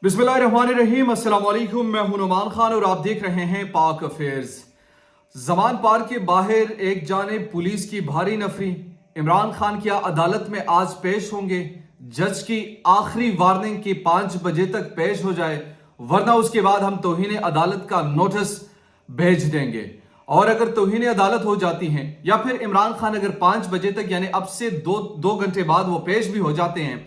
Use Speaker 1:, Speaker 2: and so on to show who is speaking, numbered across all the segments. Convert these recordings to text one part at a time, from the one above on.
Speaker 1: बिस्मिल्लाहिर्रहमानिर्रहीम। अस्सलाम वालेकुम। मैं हूं नुमान खान और आप देख रहे हैं पाक अफेयर्स। जमान पार्क के बाहर एक जानिब पुलिस की भारी नफरी। इमरान खान क्या अदालत में आज पेश होंगे? जज की आखिरी वार्निंग की 5 बजे तक पेश हो जाए, वरना उसके बाद हम तौहीन अदालत का नोटिस भेज देंगे। और अगर तौहीन अदालत हो जाती हैं या फिर इमरान खान अगर 5 बजे तक यानी अब से दो घंटे बाद वो पेश भी हो जाते हैं,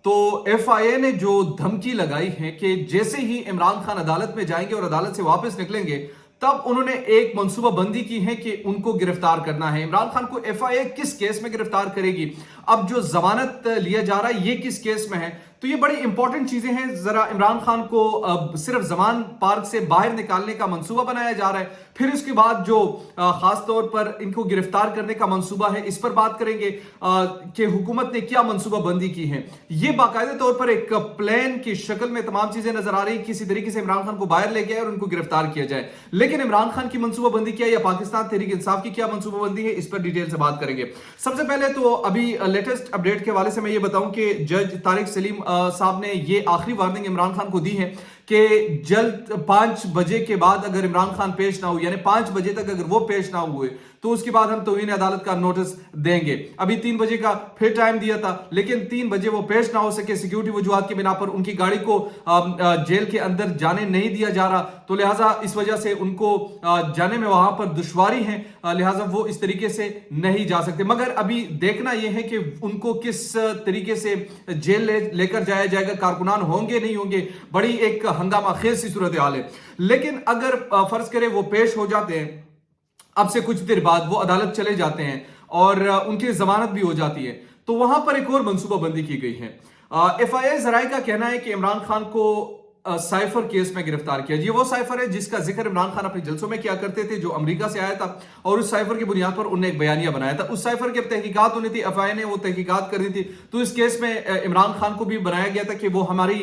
Speaker 1: तो एफआईए ने जो धमकी लगाई है कि जैसे ही इमरान खान अदालत में जाएंगे और अदालत से वापस निकलेंगे, तब उन्होंने एक मंसूबा बंदी की है कि उनको गिरफ्तार करना है। इमरान खान को एफआईए किस केस में गिरफ्तार करेगी, अब जो जमानत लिया जा रहा है ये किस केस में है, तो ये बड़ी इंपॉर्टेंट चीजें हैं। जरा इमरान खान को अब सिर्फ जमान पार्क से बाहर निकालने का मंसूबा बनाया जा रहा है, फिर उसके बाद जो खास तौर पर इनको गिरफ्तार करने का मंसूबा है, इस पर बात करेंगे कि हुकूमत ने क्या मंसूबा बंदी की है। ये बाकायदे तौर पर एक प्लान की शक्ल में तमाम चीजें नजर आ रही, किसी तरीके से इमरान खान को बाहर ले गया और उनको गिरफ्तार किया जाए। लेकिन इमरान खान की मंसूबा बंदी क्या है या पाकिस्तान तहरीक इंसाफ की क्या मंसूबा बंदी है, इस पर डिटेल से बात करेंगे। सबसे पहले तो अभी लेटेस्ट अपडेट के हवाले से मैं ये बताऊं कि जज तारिक सलीम साहब ने ये आखिरी वार्निंग इमरान खान को दी है कि जल्द 5 बजे के बाद अगर इमरान खान पेश ना हो, यानी 5 बजे तक अगर वो पेश ना हुए, तो उसके बाद हम तौहीन अदालत का नोटिस देंगे। अभी 3 बजे का फिर टाइम दिया था, लेकिन 3 बजे वो पेश ना हो सके, सिक्योरिटी वजूहात की बिना पर उनकी गाड़ी को जेल के अंदर जाने नहीं दिया जा रहा, तो लिहाजा इस वजह से उनको जाने में वहां पर दुश्वारी है, लिहाजा वो इस तरीके से नहीं जा सकते। मगर अभी देखना यह है कि उनको किस तरीके से जेल लेकर जाया जाएगा, कारकुनान होंगे नहीं होंगे, बड़ी एक हंगामा खेज सी सूरत हाल है। लेकिन अगर फर्ज करें वो पेश हो जाते हैं, अब से कुछ देर बाद वो अदालत चले जाते हैं और उनकी जमानत भी हो जाती है, तो वहां पर एक और मंसूबा बंदी की गई है। एफआईए जराये का कहना है कि इमरान खान को साइफर केस में गिरफ्तार किया। ये वो साइफर है जिसका जिक्र इमरान खान अपने जलसों में किया करते थे, जो अमेरिका से आया था, और उस साइफर की बुनियाद पर उन्होंने एक बयानिया बनाया था। उस साइफर की तहकीकात होनी थी, एफआईए ने वो तहकीकात करनी थी, तो इस केस में इमरान खान को भी बनाया गया था कि वो हमारी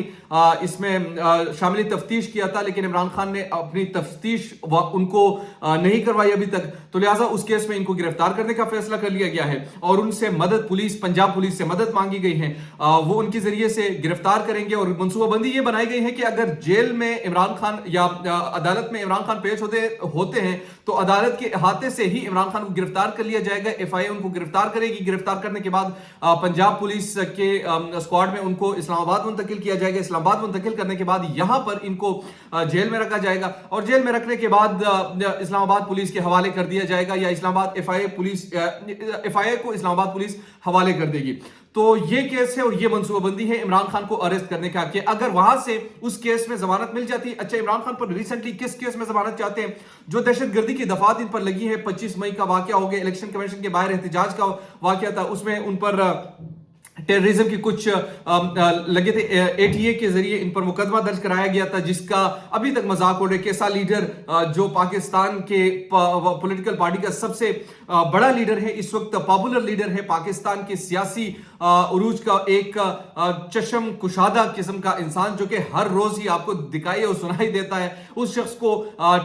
Speaker 1: इसमें शामिल तफ्तीश किया था, लेकिन इमरान खान ने अपनी तफ्तीश उनको नहीं करवाई अभी तक, तो लिहाजा उस केस में इनको गिरफ्तार करने का फैसला कर लिया गया है और उनसे मदद पंजाब पुलिस से मदद मांगी गई है। वो उनके जरिए से गिरफ्तार करेंगे और मंसूबाबंदी ये बनाई गई है कि अगर जेल में इमरान खान या अदालत में इमरान खान पेश होते हैं, तो अदालत के अहाते से ही इमरान खान को गिरफ्तार कर लिया जाएगा। एफआईए उनको गिरफ्तार करेगी, गिरफ्तार करने के बाद पंजाब पुलिस के स्क्वाड में उनको इस्लामाबाद मुंतकिल किया जाएगा। इस्लामाबाद मुंतकिल करने के बाद यहां पर इनको जेल में रखा जाएगा और जेल में रखने के बाद इस्लामाबाद पुलिस के हवाले कर दिया जाएगा, या इस्लामाबाद एफआईए को इस्लामाबाद पुलिस हवाले कर देगी। तो ये केस है और ये मंसूबाबंदी है इमरान खान को अरेस्ट करने का, कि अगर वहां से उस केस में जमानत मिल जाती है। अच्छा, इमरान खान पर रिसेंटली किस केस में जमानत चाहते हैं? जो दहशतगर्दी की दफात इन पर लगी है, 25 मई का वाकया हो गया, इलेक्शन कमीशन के बाहर एहतजाज का वाकया था, उसमें उन पर टेररिज्म की कुछ लगे थे, एटीए के जरिए इन पर मुकदमा दर्ज कराया गया था, जिसका अभी तक मजाक उड़ रहा है। कैसा लीडर जो पाकिस्तान के पॉलिटिकल पार्टी का सबसे बड़ा लीडर है, इस वक्त पॉपुलर लीडर है, पाकिस्तान के सियासी उरूज का एक चशम कुशादा किस्म का इंसान, जो कि हर रोज ही आपको दिखाई और सुनाई देता है, उस शख्स को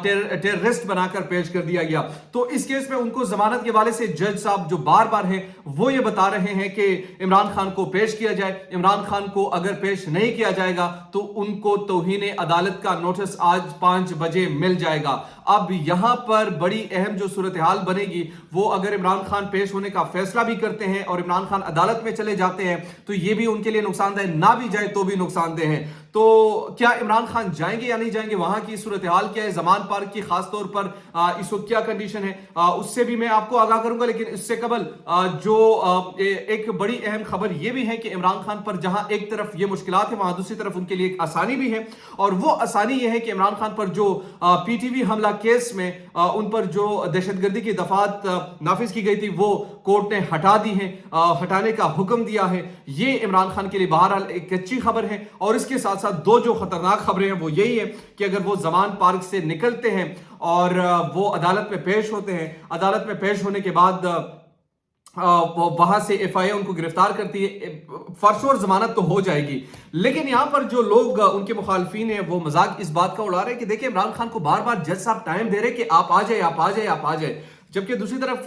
Speaker 1: टेररिस्ट बनाकर पेश कर दिया गया। तो इस केस में उनको जमानत के हवाले से जज साहब जो बार बार हैं वो ये बता रहे हैं कि इमरान खान को पेश किया जाए। इमरान खान को अगर पेश नहीं किया जाएगा तो उनको तौहीन अदालत का नोटिस आज 5 बजे मिल जाएगा। अब यहां पर बड़ी अहम जो सूरत हाल बनेगी, वो अगर इमरान खान पेश होने का फैसला भी करते हैं और इमरान खान अदालत में चले जाते हैं, तो ये भी उनके लिए नुकसानदेह, ना भी जाए तो भी नुकसानदेह है। तो क्या इमरान खान जाएंगे या नहीं जाएंगे, वहां की सूरत हाल क्या है, जमान पार्क की खास तौर पर इस वक्त क्या कंडीशन है, उससे भी मैं आपको आगाह करूंगा। लेकिन इससे कबल जो एक बड़ी अहम खबर यह भी है कि इमरान खान पर जहां एक तरफ ये मुश्किलात है, वहां दूसरी तरफ उनके लिए एक आसानी भी है, और वो आसानी यह है कि इमरान खान पर जो पीटीवी हमला केस में उन पर जो दहशतगर्दी की दफात नाफिज की गई थी, वो कोर्ट ने हटा दी है, हटाने का हुक्म दिया है। ये इमरान खान के लिए बहरहाल एक अच्छी खबर है। और इसके साथ साथ दो जो खतरनाक खबरें हैं वो यही है कि अगर वो जमान पार्क से निकलते हैं और वो अदालत में पेश होते हैं, अदालत में पेश होने के बाद वहां से एफआईए उनको गिरफ्तार करती है, फर्शोर जमानत तो हो जाएगी। लेकिन यहां पर जो लोग उनके मुखालफीन हैं वो मजाक इस बात का उड़ा रहे हैं कि देखिए, इमरान खान को बार बार जज साहब टाइम दे रहे कि आप आ जाए, आप आ जाए, आप आ जाए। जबकि दूसरी तरफ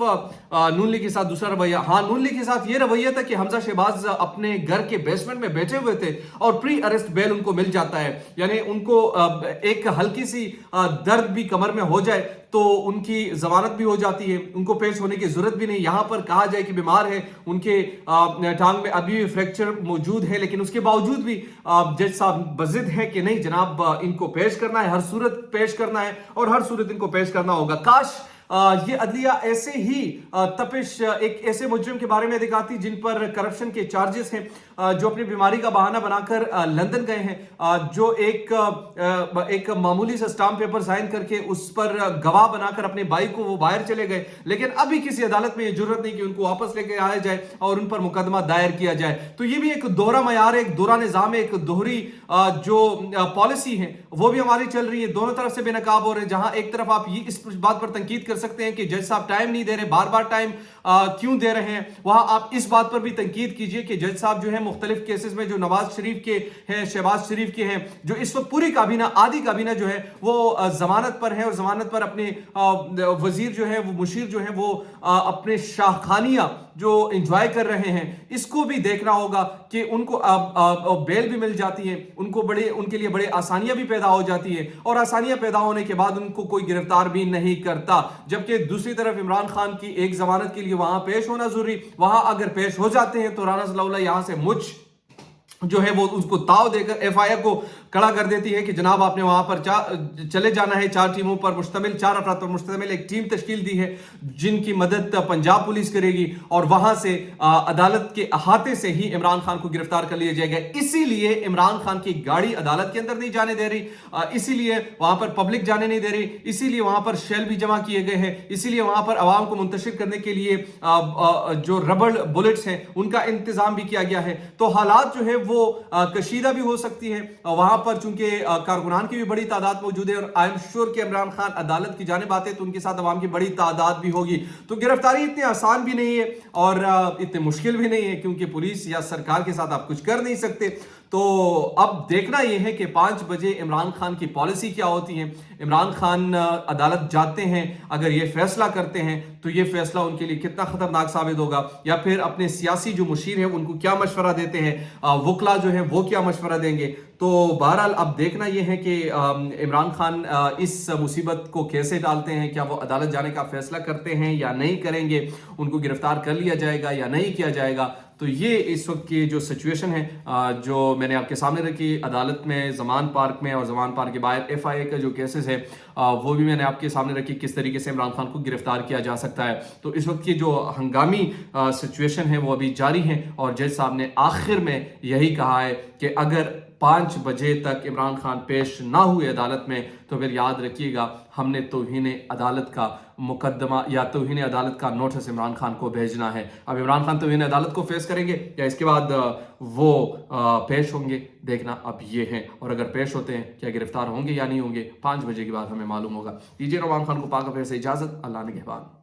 Speaker 1: नून लीग के साथ दूसरा रवैया, हाँ नून लीग के साथ ये रवैया था कि हमजा शहबाज अपने घर के बेसमेंट में बैठे हुए थे और प्री अरेस्ट बेल उनको मिल जाता है, यानी उनको एक हल्की सी दर्द भी कमर में हो जाए तो उनकी जमानत भी हो जाती है, उनको पेश होने की जरूरत भी नहीं। यहां पर कहा जाए कि बीमार है, उनके टांग में अभी भी फ्रैक्चर मौजूद है, लेकिन उसके बावजूद भी जज साहब बजिद है कि नहीं जनाब इनको पेश करना है, हर सूरत पेश करना है और हर सूरत इनको पेश करना होगा। काश ये अदलिया ऐसे ही तपिश एक ऐसे मुजरिम के बारे में दिखाती जिन पर करप्शन के चार्जेस हैं, जो अपनी बीमारी का बहाना बनाकर लंदन गए हैं, जो एक मामूली सा स्टाम्प पेपर साइन करके उस पर गवाह बनाकर अपने भाई को वो बाहर चले गए, लेकिन अभी किसी अदालत में ये जरूरत नहीं कि उनको वापस लेके आया जाए और उन पर मुकदमा दायर किया जाए। तो ये भी एक दोहरा मयार है, एक दोहरा निजाम है, एक दोहरी जो पॉलिसी है वो भी हमारी चल रही है, दोनों तरफ से बेनकाब हो रहे हैं। जहां एक तरफ आप ये इस बात पर तंकीद कर सकते हैं कि जज साहब टाइम नहीं दे रहे, बार बार टाइम क्यों दे रहे हैं, वहां आप इस बात पर भी तंकीद कीजिए कि जज साहब जो है मुख्तलिफ केसेस में जो नवाज शरीफ के हैं, शहबाज शरीफ के हैं, जो इस वक्त पूरी काबीना आधी काबीना जो है वो जमानत पर है और जमानत पर अपने वजीर जो है वो मुशीर जो है वो अपने शाहखानियां जो एंजॉय कर रहे हैं, इसको भी देखना होगा कि उनको बेल भी मिल जाती है, उनके लिए बड़े आसानियां भी पैदा हो जाती है और आसानियां पैदा होने के बाद उनको कोई गिरफ्तार भी नहीं करता। जबकि दूसरी तरफ इमरान खान की एक जमानत के लिए वहां पेश होना जरूरी, वहां अगर पेश हो जाते हैं तो राना सलाउल्लाह यहां से मुझ जो है वो उसको ताव देकर एफआईआर को कड़ा कर देती है कि जनाब आपने वहां पर चले जाना है। 4 टीमों पर मुश्तमिल, 4 अफराद पर मुश्तमिल एक टीम तश्कील दी है जिनकी मदद पंजाब पुलिस करेगी और वहां से अदालत के अहाते से ही इमरान खान को गिरफ्तार कर लिया जाएगा। इसीलिए इमरान खान की गाड़ी अदालत के अंदर नहीं जाने दे रही, इसीलिए वहां पर पब्लिक जाने नहीं दे रही, इसीलिए वहां पर शेल भी जमा किए गए हैं, इसीलिए वहां पर आवाम को मुंतशिर करने के लिए जो रबड़ बुलेट्स हैं उनका इंतजाम भी किया गया है। तो हालात जो है वो कशीदा भी हो सकती है। वहां पर चूंकि कारकुनान की भी बड़ी तादाद मौजूद है और आई एम श्योर कि इमरान खान अदालत की जानिब आते तो उनके साथ अवाम की बड़ी तादाद भी होगी। तो गिरफ्तारी इतनी आसान भी नहीं है और इतनी मुश्किल भी नहीं है, क्योंकि पुलिस या सरकार के साथ आप कुछ कर नहीं सकते। तो अब देखना यह है कि 5 बजे इमरान खान की पॉलिसी क्या होती है। इमरान खान अदालत जाते हैं, अगर ये फैसला करते हैं तो ये फैसला उनके लिए कितना खतरनाक साबित होगा, या फिर अपने सियासी जो मुशीर हैं उनको क्या मशवरा देते हैं, वकला जो है वो क्या मशवरा देंगे। तो बहरहाल अब देखना यह है कि इमरान खान इस मुसीबत को कैसे डालते हैं, क्या वो अदालत जाने का फैसला करते हैं या नहीं करेंगे, उनको गिरफ्तार कर लिया जाएगा या नहीं किया जाएगा। तो ये इस वक्त की जो सिचुएशन है जो मैंने आपके सामने रखी, अदालत में, जमान पार्क में और जमान पार्क के बाहर एफआईए का जो केसेस है वो भी मैंने आपके सामने रखी, किस तरीके से इमरान खान को गिरफ्तार किया जा सकता है। तो इस वक्त की जो हंगामी सिचुएशन है वो अभी जारी है और जज साहब ने आखिर में यही कहा है कि अगर 5 बजे तक इमरान खान पेश ना हुए अदालत में तो फिर याद रखिएगा हमने तौहीन अदालत का मुकदमा या तौहीन अदालत का नोटिस इमरान खान को भेजना है। अब इमरान खान तौहीन अदालत को फेस करेंगे या इसके बाद वो पेश होंगे, देखना अब ये है। और अगर पेश होते हैं क्या गिरफ्तार होंगे या नहीं होंगे, 5 बजे के बाद हमें मालूम होगा। दीजिए इमरान खान को पाक अफेयर से इजाजत। अल्लाह निगहबान।